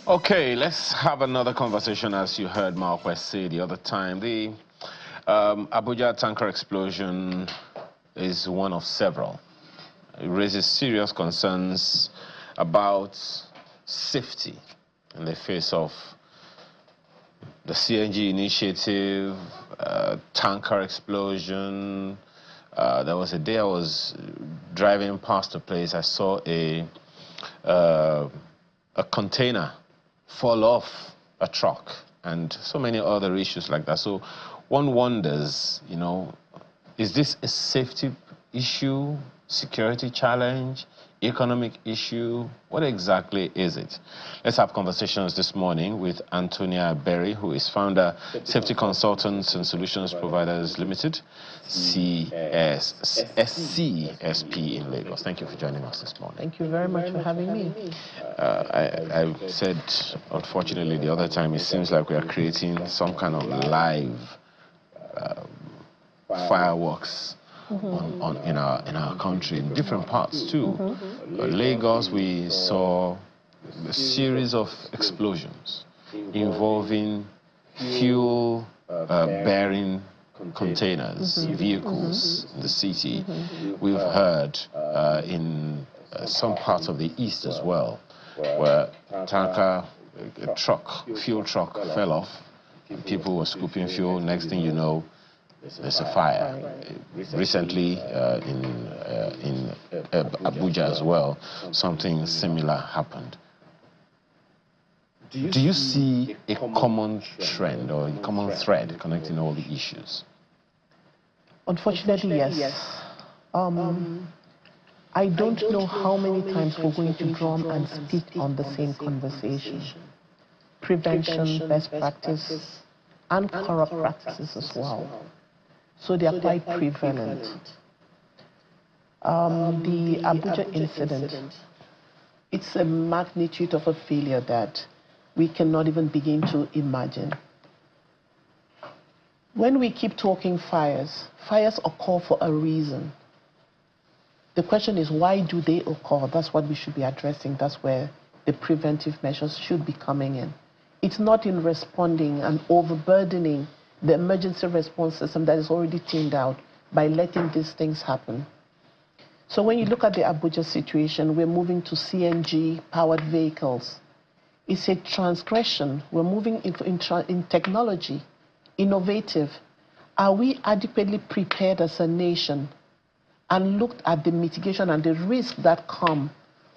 Okay, let's have another conversation. As you heard Mark West say the other time, the Abuja tanker explosion is one of several. It raises serious concerns about safety in the face of the CNG initiative, tanker explosion. There was a day I was driving past a place, I saw a container fall off a truck and so many other issues like that. So one wonders, is this a safety issue, security challenge, economic issue? What exactly is it? Let's have conversations this morning with Antonia Beri, who is founder, Safety Consultants and Solutions Providers Limited, SCSP in Lagos. Thank you for joining us this morning. Thank you very much for having me. I said, unfortunately, the other time, it seems like we are creating some kind of live fireworks in our country, in different parts too. Lagos, we saw a series of explosions involving fuel bearing containers, vehicles in the city. We've heard in some parts of the east as well, where a fuel truck fell off, and people were scooping fuel. Next thing you know, there's a fire. Recently, in Abuja as well, something similar happened. Do you see a common trend or a common thread connecting all the issues? Unfortunately, yes. I don't know how many times we're going to drum and speak on the same conversation. Prevention, best practice, and corrupt practices as well. So they are quite prevalent. The Abuja incident, it's a magnitude of a failure that we cannot even begin to imagine. When we keep talking fires occur for a reason. The question is, why do they occur? That's what we should be addressing. That's where the preventive measures should be coming in. It's not in responding and overburdening the emergency response system that is already thinned out by letting these things happen. So when you look at the Abuja situation, we're moving to CNG-powered vehicles. It's a transgression. We're moving in technology, innovative. Are we adequately prepared as a nation and looked at the mitigation and the risk that come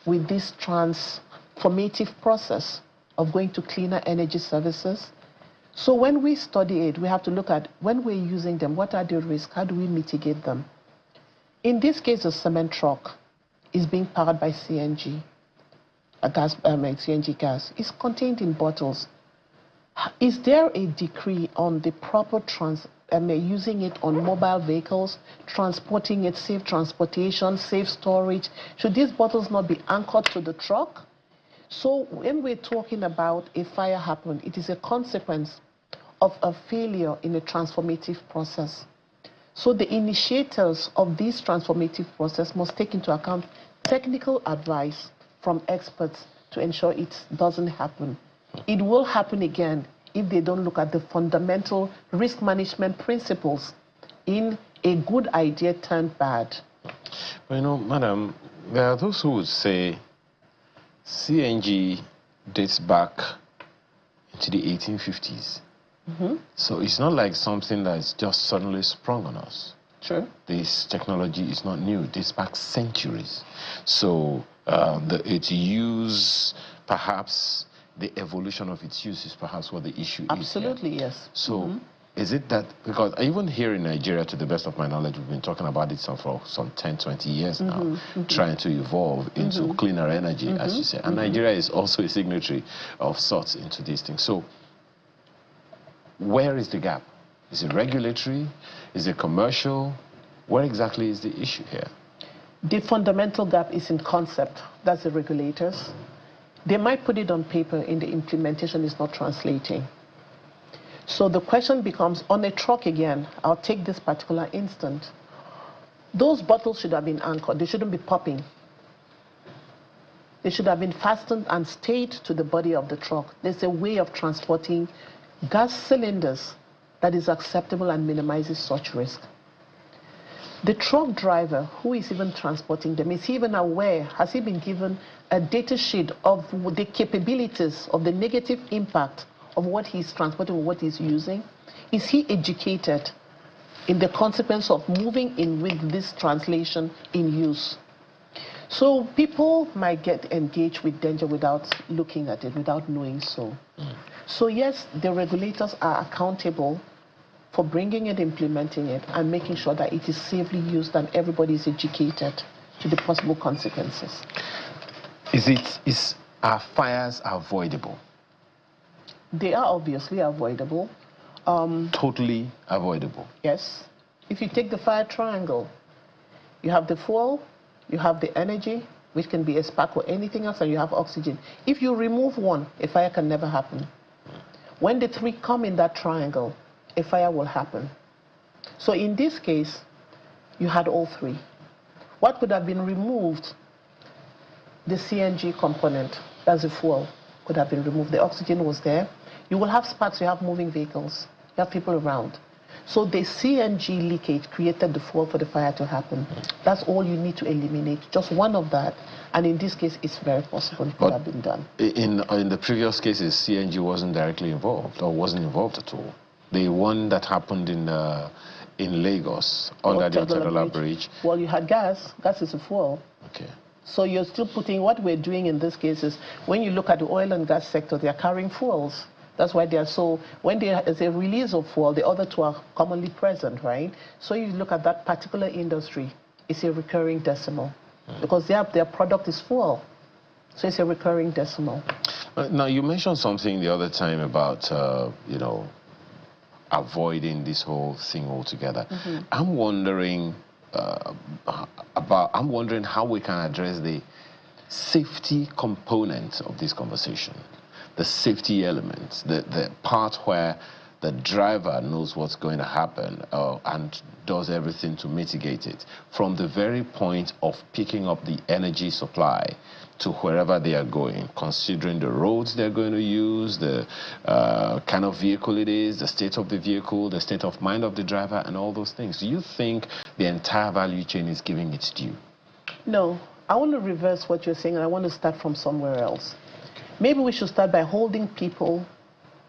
with this transformative process of going to cleaner energy services? So when we study it, we have to look at, when we're using them, what are the risks? How do we mitigate them? In this case, a cement truck is being powered by CNG, CNG gas. It's contained in bottles. Is there a decree on the proper using it on mobile vehicles, transporting it, safe transportation, safe storage? Should these bottles not be anchored to the truck? So when we're talking about a fire happening, it is a consequence of a failure in a transformative process. So the initiators of this transformative process must take into account technical advice from experts to ensure it doesn't happen. It will happen again if they don't look at the fundamental risk management principles in a good idea turned bad. Well, madam, there are those who would say CNG dates back into the 1850s. So it's not like something that's just suddenly sprung on us. Sure. This technology is not new. It dates back centuries. So its use, perhaps the evolution of its use is perhaps what the issue is. Absolutely, yes. So is it that, because even here in Nigeria, to the best of my knowledge, we've been talking about it for some 10, 20 years now, trying to evolve into cleaner energy, as you say. And Nigeria is also a signatory of sorts into these things. So where is the gap? Is it regulatory? Is it commercial? Where exactly is the issue here? The fundamental gap is in concept. That's the regulators. They might put it on paper, in the implementation is not translating. So the question becomes, on a truck again, I'll take this particular instant. Those bottles should have been anchored. They shouldn't be popping. They should have been fastened and stayed to the body of the truck. There's a way of transporting gas cylinders that is acceptable and minimizes such risk. The truck driver who is even transporting them, is he even aware, has he been given a data sheet of the capabilities of the negative impact of what he's transporting, what he's using? Is he educated in the consequence of moving in with this translation in use? So people might get engaged with danger without looking at it, without knowing so. So yes, the regulators are accountable for bringing it, implementing it, and making sure that it is safely used and everybody is educated to the possible consequences. Are fires avoidable? They are obviously avoidable. Totally avoidable? Yes. If you take the fire triangle, you have the fuel, you have the energy, which can be a spark or anything else, and you have oxygen. If you remove one, a fire can never happen. When the three come in that triangle, a fire will happen. So in this case, you had all three. What could have been removed? The CNG component, that's the fuel, could have been removed. The oxygen was there. You will have sparks, you have moving vehicles, you have people around. So the CNG leakage created the fuel for the fire to happen. That's all you need to eliminate, just one of that. And in this case, it's very possible it could have been done. In the previous cases, CNG wasn't directly involved or wasn't involved at all. The one that happened in Lagos under the Antonia Bridge. Well, you had gas. Gas is a fuel. Okay. So you're still putting, what we're doing in this case is, when you look at the oil and gas sector, they are carrying fuels. That's why they are so, when there is a release of fuel, the other two are commonly present, right? So you look at that particular industry, it's a recurring decimal. Because their product is fuel. So it's a recurring decimal. Now, you mentioned something the other time about, avoiding this whole thing altogether. I'm wondering how we can address the safety component of this conversation, the safety elements, the part where the driver knows what's going to happen and does everything to mitigate it, from the very point of picking up the energy supply to wherever they are going, considering the roads they're going to use, the kind of vehicle it is, the state of the vehicle, the state of mind of the driver, and all those things. Do you think the entire value chain is giving its due? No. I want to reverse what you're saying, and I want to start from somewhere else. Maybe we should start by holding people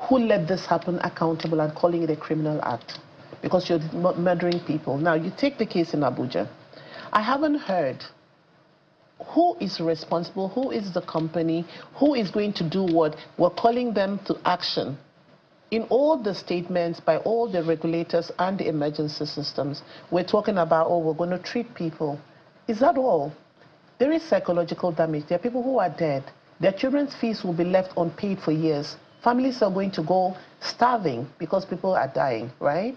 who let this happen accountable and calling it a criminal act, because you're murdering people. Now, you take the case in Abuja. I haven't heard who is responsible, who is the company, who is going to do what. We're calling them to action. In all the statements by all the regulators and the emergency systems, we're talking about, oh, we're going to treat people. Is that all? There is psychological damage. There are people who are dead. Their children's fees will be left unpaid for years. Families are going to go starving because people are dying, right?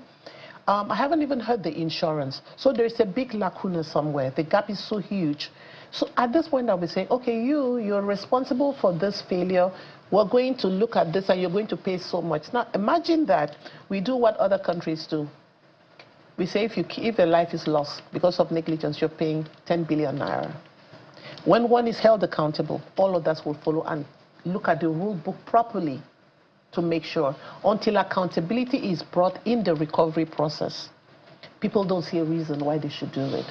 I haven't even heard the insurance. So there's a big lacuna somewhere. The gap is so huge. So at this point, I'll be saying, okay, you're responsible for this failure. We're going to look at this and you're going to pay so much. Now, imagine that we do what other countries do. We say if a life is lost because of negligence, you're paying 10 billion naira. When one is held accountable, all of that will follow and look at the rule book properly to make sure, until accountability is brought in the recovery process, people don't see a reason why they should do it.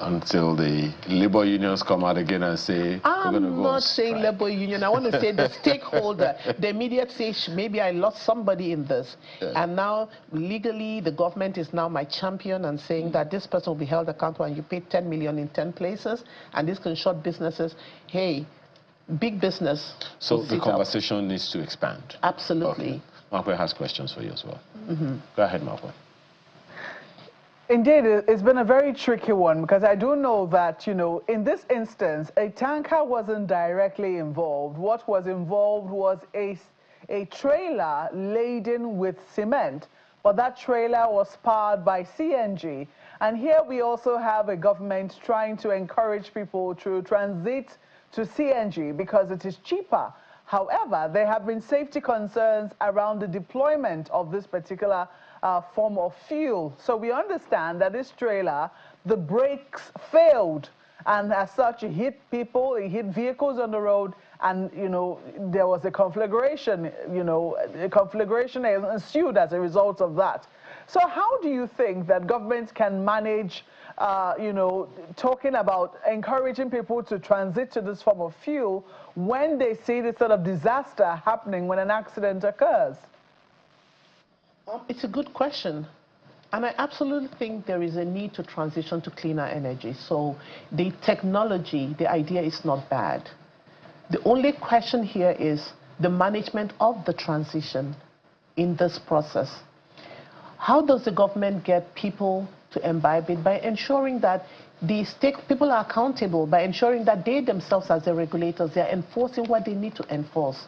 Until the labor unions come out again and say, I'm not saying labor union. I want to say the stakeholder, the immediate say, maybe I lost somebody in this. Yeah. And now legally the government is now my champion and saying that this person will be held accountable and you pay 10 million in 10 places and this can shut businesses. Hey, big business. So the conversation needs to expand. Absolutely. Okay. Marco has questions for you as well. Go ahead, Marco. Indeed, it's been a very tricky one because I do know that, in this instance, a tanker wasn't directly involved. What was involved was a trailer laden with cement, but that trailer was powered by CNG. And here we also have a government trying to encourage people to transit to CNG because it is cheaper. However, there have been safety concerns around the deployment of this particular form of fuel. So we understand that this trailer, the brakes failed and as such, it hit people, it hit vehicles on the road, and, you know, there was a conflagration, you know, a conflagration ensued as a result of that. So how do you think that governments can manage, you know, talking about encouraging people to transit to this form of fuel when they see this sort of disaster happening when an accident occurs? It's a good question. And I absolutely think there is a need to transition to cleaner energy. So the technology, the idea is not bad. The only question here is the management of the transition in this process. How does the government get people to imbibe it? By ensuring that the people are accountable, by ensuring that they themselves as the regulators, they are enforcing what they need to enforce.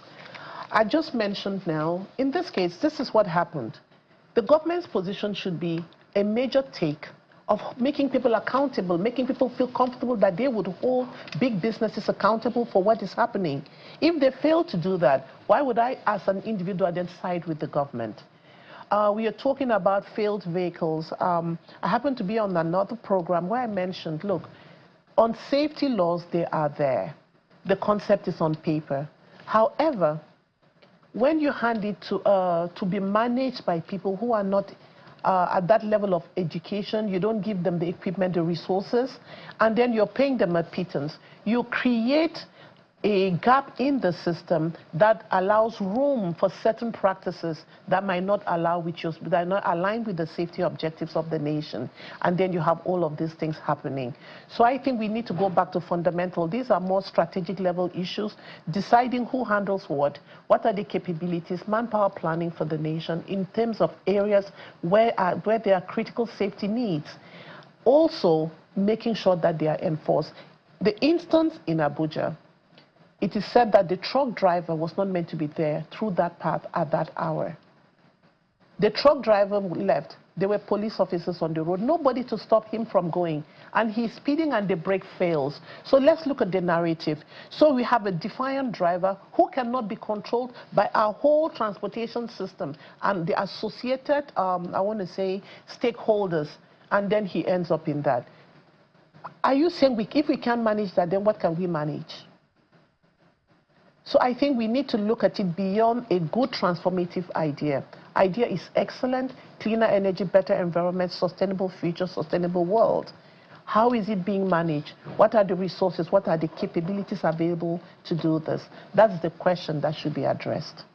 I just mentioned now, in this case, this is what happened. The government's position should be a major take of making people accountable, making people feel comfortable that they would hold big businesses accountable for what is happening. If they fail to do that, why would I, as an individual, then side with the government? We are talking about failed vehicles. I happen to be on another program where I mentioned, look, on safety laws, they are there. The concept is on paper. However, when you hand it to be managed by people who are not at that level of education, you don't give them the equipment, the resources, and then you're paying them a pittance, you create a gap in the system that allows room for certain practices that might not that are not aligned with the safety objectives of the nation, and then you have all of these things happening. So I think we need to go back to fundamental. These are more strategic level issues, deciding who handles what are the capabilities, manpower planning for the nation in terms of areas where there are critical safety needs. Also making sure that they are enforced. The instance in Abuja, it is said that the truck driver was not meant to be there through that path at that hour. The truck driver left. There were police officers on the road, nobody to stop him from going. And he's speeding and the brake fails. So let's look at the narrative. So we have a defiant driver who cannot be controlled by our whole transportation system and the associated, I want to say, stakeholders. And then he ends up in that. Are you saying if we can't manage that, then what can we manage? So I think we need to look at it beyond a good transformative idea. Idea is excellent, cleaner energy, better environment, sustainable future, sustainable world. How is it being managed? What are the resources? What are the capabilities available to do this? That's the question that should be addressed.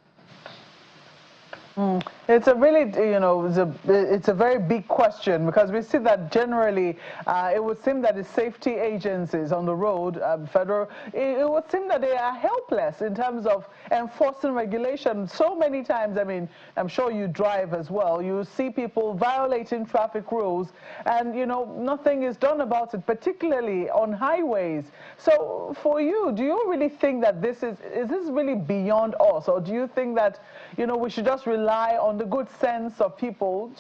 It's a really, you know, it's a very big question, because we see that generally it would seem that the safety agencies on the road, federal, it would seem that they are helpless in terms of enforcing regulation. So many times, I mean, I'm sure you drive as well, you see people violating traffic rules and, you know, nothing is done about it, particularly on highways. So for you, do you really think that is this really beyond us, or do you think that, you know, we should just rely on the good sense of people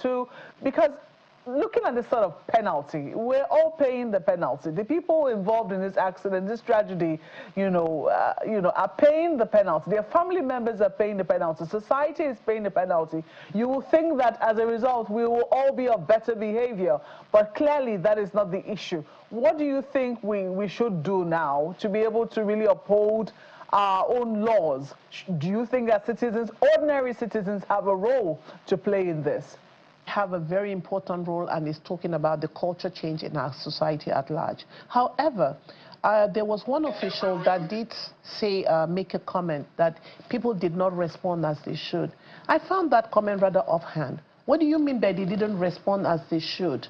because looking at this sort of penalty, we're all paying the penalty. The people involved in this accident, this tragedy, are paying the penalty. Their family members are paying the penalty. Society is paying the penalty. You will think that as a result, we will all be of better behavior, but clearly that is not the issue. What do you think we should do now to be able to really uphold our own laws? Do you think that citizens, ordinary citizens, have a role to play in this? Have a very important role, and is talking about the culture change in our society at large. However, there was one official that did say, make a comment that people did not respond as they should. I found that comment rather offhand. What do you mean by they didn't respond as they should?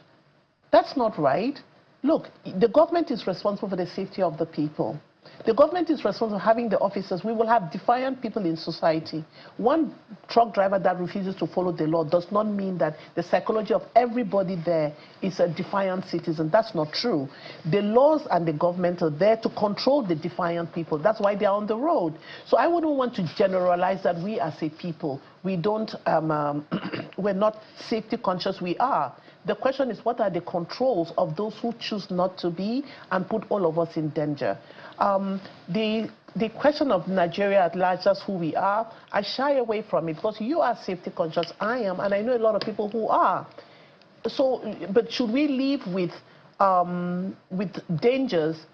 That's not right. Look, the government is responsible for the safety of the people. The government is responsible for having the officers. We will have defiant people in society. One truck driver that refuses to follow the law does not mean that the psychology of everybody there is a defiant citizen. That's not true. The laws and the government are there to control the defiant people. That's why they are on the road. So I wouldn't want to generalize that we as a people, we don't, we're not safety conscious. We are. The question is, what are the controls of those who choose not to be and put all of us in danger? The question of Nigeria at large, that's who we are, I shy away from it because you are safety conscious, I am, and I know a lot of people who are. So, but should we live with with dangers,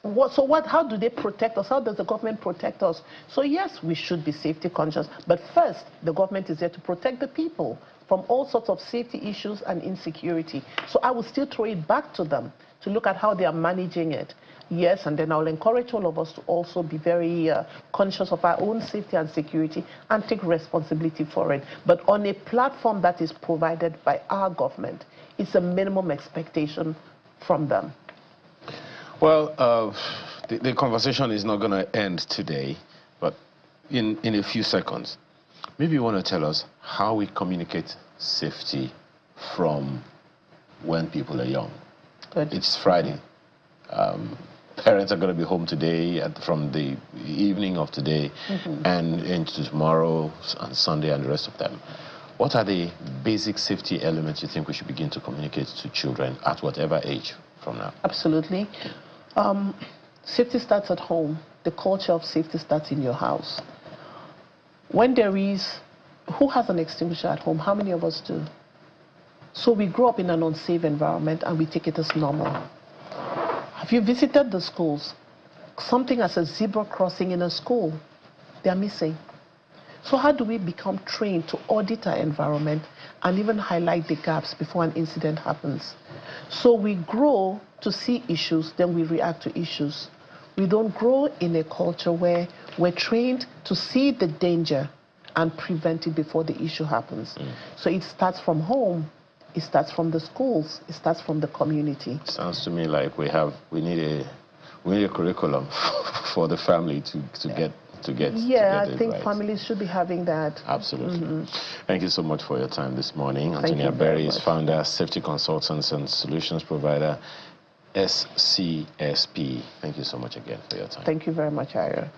how do they protect us? How does the government protect us? So yes, we should be safety conscious, but first, the government is there to protect the people from all sorts of safety issues and insecurity. So I will still throw it back to them to look at how they are managing it. Yes, and then I'll encourage all of us to also be very conscious of our own safety and security and take responsibility for it. But on a platform that is provided by our government, it's a minimum expectation from them. Well, the conversation is not going to end today, but in a few seconds, maybe you want to tell us how we communicate safety from when people are young. Good. It's Friday. Parents are going to be home today from the evening of today and into tomorrow and Sunday and the rest of them. What are the basic safety elements you think we should begin to communicate to children at whatever age from now? Absolutely. Safety starts at home. The culture of safety starts in your house. When there is, who has an extinguisher at home? How many of us do? So we grow up in an unsafe environment and we take it as normal. Have you visited the schools? Something as a zebra crossing in a school, they are missing. So how do we become trained to audit our environment and even highlight the gaps before an incident happens? So we grow to see issues, then we react to issues. We don't grow in a culture where we're trained to see the danger and prevent it before the issue happens. So it starts from home, it starts from the schools, it starts from the community. Sounds to me like we need a curriculum for the family to get. Yeah, I think families should be having that. Absolutely. Thank you so much for your time this morning. Antonia Beri is founder, safety consultants and solutions provider, SCSP. Thank you so much again for your time. Thank you very much, Ira.